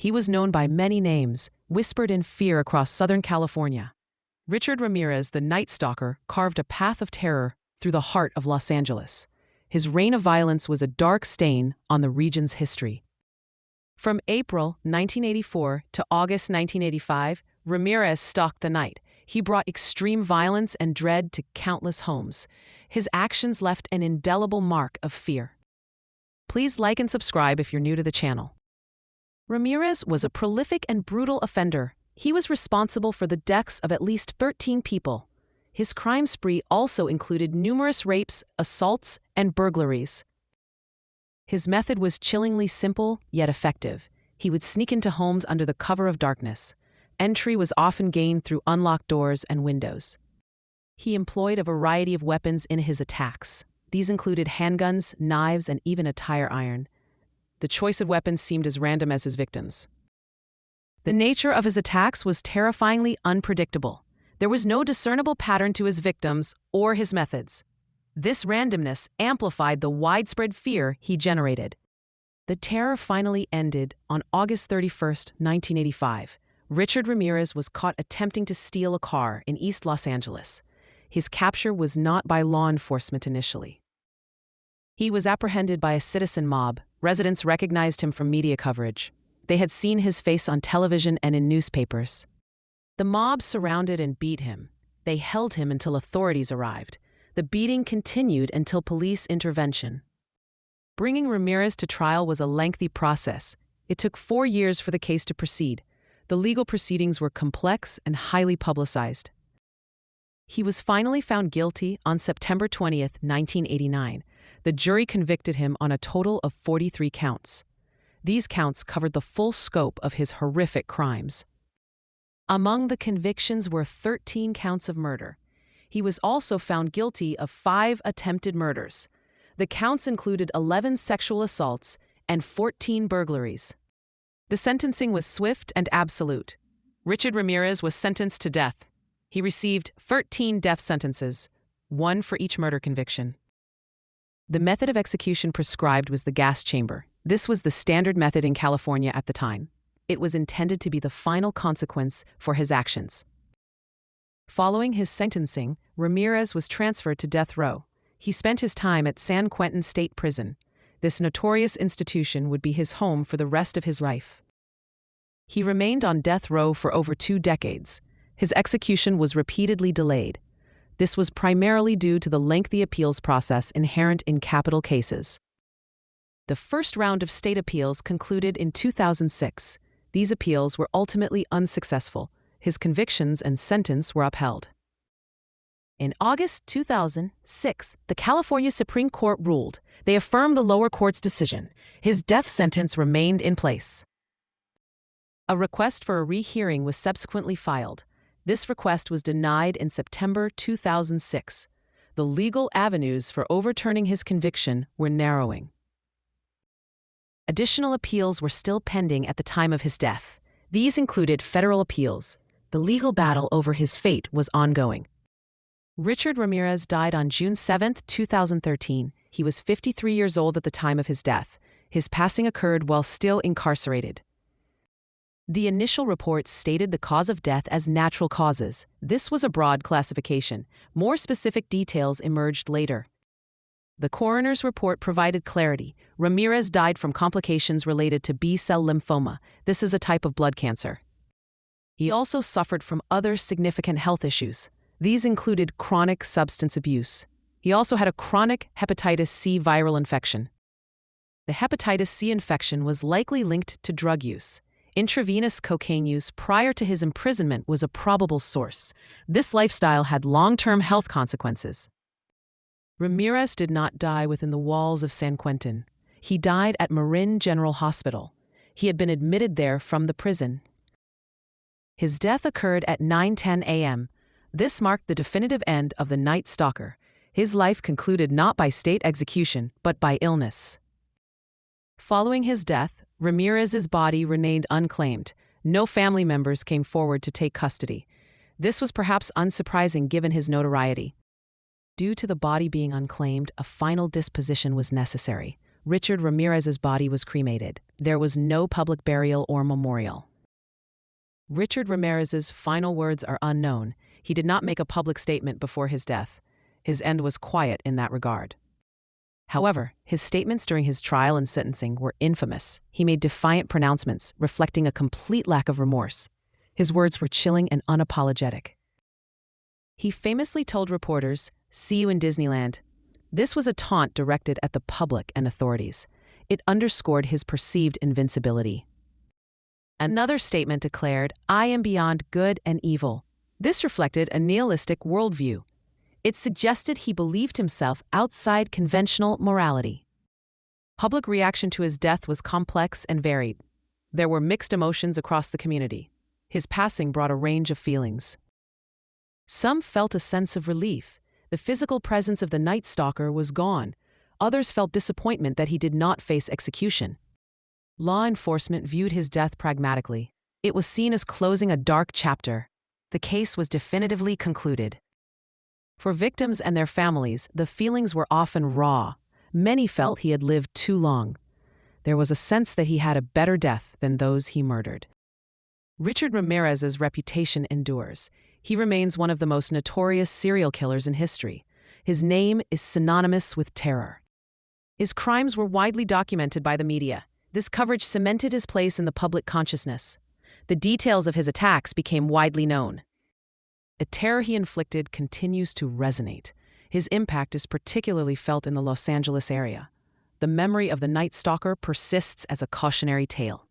He was known by many names, whispered in fear across Southern California. Richard Ramirez, the Night Stalker, carved a path of terror through the heart of Los Angeles. His reign of violence was a dark stain on the region's history. From April 1984 to August 1985, Ramirez stalked the night. He brought extreme violence and dread to countless homes. His actions left an indelible mark of fear. Please like and subscribe if you're new to the channel. Ramirez was a prolific and brutal offender. He was responsible for the deaths of at least 13 people. His crime spree also included numerous rapes, assaults, and burglaries. His method was chillingly simple, yet effective. He would sneak into homes under the cover of darkness. Entry was often gained through unlocked doors and windows. He employed a variety of weapons in his attacks. These included handguns, knives, and even a tire iron. The choice of weapons seemed as random as his victims. The nature of his attacks was terrifyingly unpredictable. There was no discernible pattern to his victims or his methods. This randomness amplified the widespread fear he generated. The terror finally ended on August 31, 1985. Richard Ramirez was caught attempting to steal a car in East Los Angeles. His capture was not by law enforcement initially. He was apprehended by a citizen mob. Residents recognized him from media coverage. They had seen his face on television and in newspapers. The mob surrounded and beat him. They held him until authorities arrived. The beating continued until police intervention. Bringing Ramirez to trial was a lengthy process. It took 4 years for the case to proceed. The legal proceedings were complex and highly publicized. He was finally found guilty on September 20, 1989. The jury convicted him on a total of 43 counts. These counts covered the full scope of his horrific crimes. Among the convictions were 13 counts of murder. He was also found guilty of 5 attempted murders. The counts included 11 sexual assaults and 14 burglaries. The sentencing was swift and absolute. Richard Ramirez was sentenced to death. He received 13 death sentences, 1 for each murder conviction. The method of execution prescribed was the gas chamber. This was the standard method in California at the time. It was intended to be the final consequence for his actions. Following his sentencing, Ramirez was transferred to death row. He spent his time at San Quentin State Prison. This notorious institution would be his home for the rest of his life. He remained on death row for over 2 decades. His execution was repeatedly delayed. This was primarily due to the lengthy appeals process inherent in capital cases. The first round of state appeals concluded in 2006. These appeals were ultimately unsuccessful. His convictions and sentence were upheld. In August 2006, the California Supreme Court ruled. They affirmed the lower court's decision. His death sentence remained in place. A request for a rehearing was subsequently filed. This request was denied in September 2006. The legal avenues for overturning his conviction were narrowing. Additional appeals were still pending at the time of his death. These included federal appeals. The legal battle over his fate was ongoing. Richard Ramirez died on June 7, 2013. He was 53 years old at the time of his death. His passing occurred while still incarcerated. The initial reports stated the cause of death as natural causes. This was a broad classification. More specific details emerged later. The coroner's report provided clarity. Ramirez died from complications related to B-cell lymphoma. This is a type of blood cancer. He also suffered from other significant health issues. These included chronic substance abuse. He also had a chronic hepatitis C viral infection. The hepatitis C infection was likely linked to drug use. Intravenous cocaine use prior to his imprisonment was a probable source. This lifestyle had long-term health consequences. Ramirez did not die within the walls of San Quentin. He died at Marin General Hospital. He had been admitted there from the prison. His death occurred at 9:10 a.m. This marked the definitive end of the Night Stalker. His life concluded not by state execution, but by illness. Following his death, Ramirez's body remained unclaimed. No family members came forward to take custody. This was perhaps unsurprising given his notoriety. Due to the body being unclaimed, a final disposition was necessary. Richard Ramirez's body was cremated. There was no public burial or memorial. Richard Ramirez's final words are unknown. He did not make a public statement before his death. His end was quiet in that regard. However, his statements during his trial and sentencing were infamous. He made defiant pronouncements, reflecting a complete lack of remorse. His words were chilling and unapologetic. He famously told reporters, "See you in Disneyland." This was a taunt directed at the public and authorities. It underscored his perceived invincibility. Another statement declared, "I am beyond good and evil." This reflected a nihilistic worldview. It suggested he believed himself outside conventional morality. Public reaction to his death was complex and varied. There were mixed emotions across the community. His passing brought a range of feelings. Some felt a sense of relief. The physical presence of the Night Stalker was gone. Others felt disappointment that he did not face execution. Law enforcement viewed his death pragmatically. It was seen as closing a dark chapter. The case was definitively concluded. For victims and their families, the feelings were often raw. Many felt he had lived too long. There was a sense that he had a better death than those he murdered. Richard Ramirez's reputation endures. He remains one of the most notorious serial killers in history. His name is synonymous with terror. His crimes were widely documented by the media. This coverage cemented his place in the public consciousness. The details of his attacks became widely known. The terror he inflicted continues to resonate. His impact is particularly felt in the Los Angeles area. The memory of the Night Stalker persists as a cautionary tale.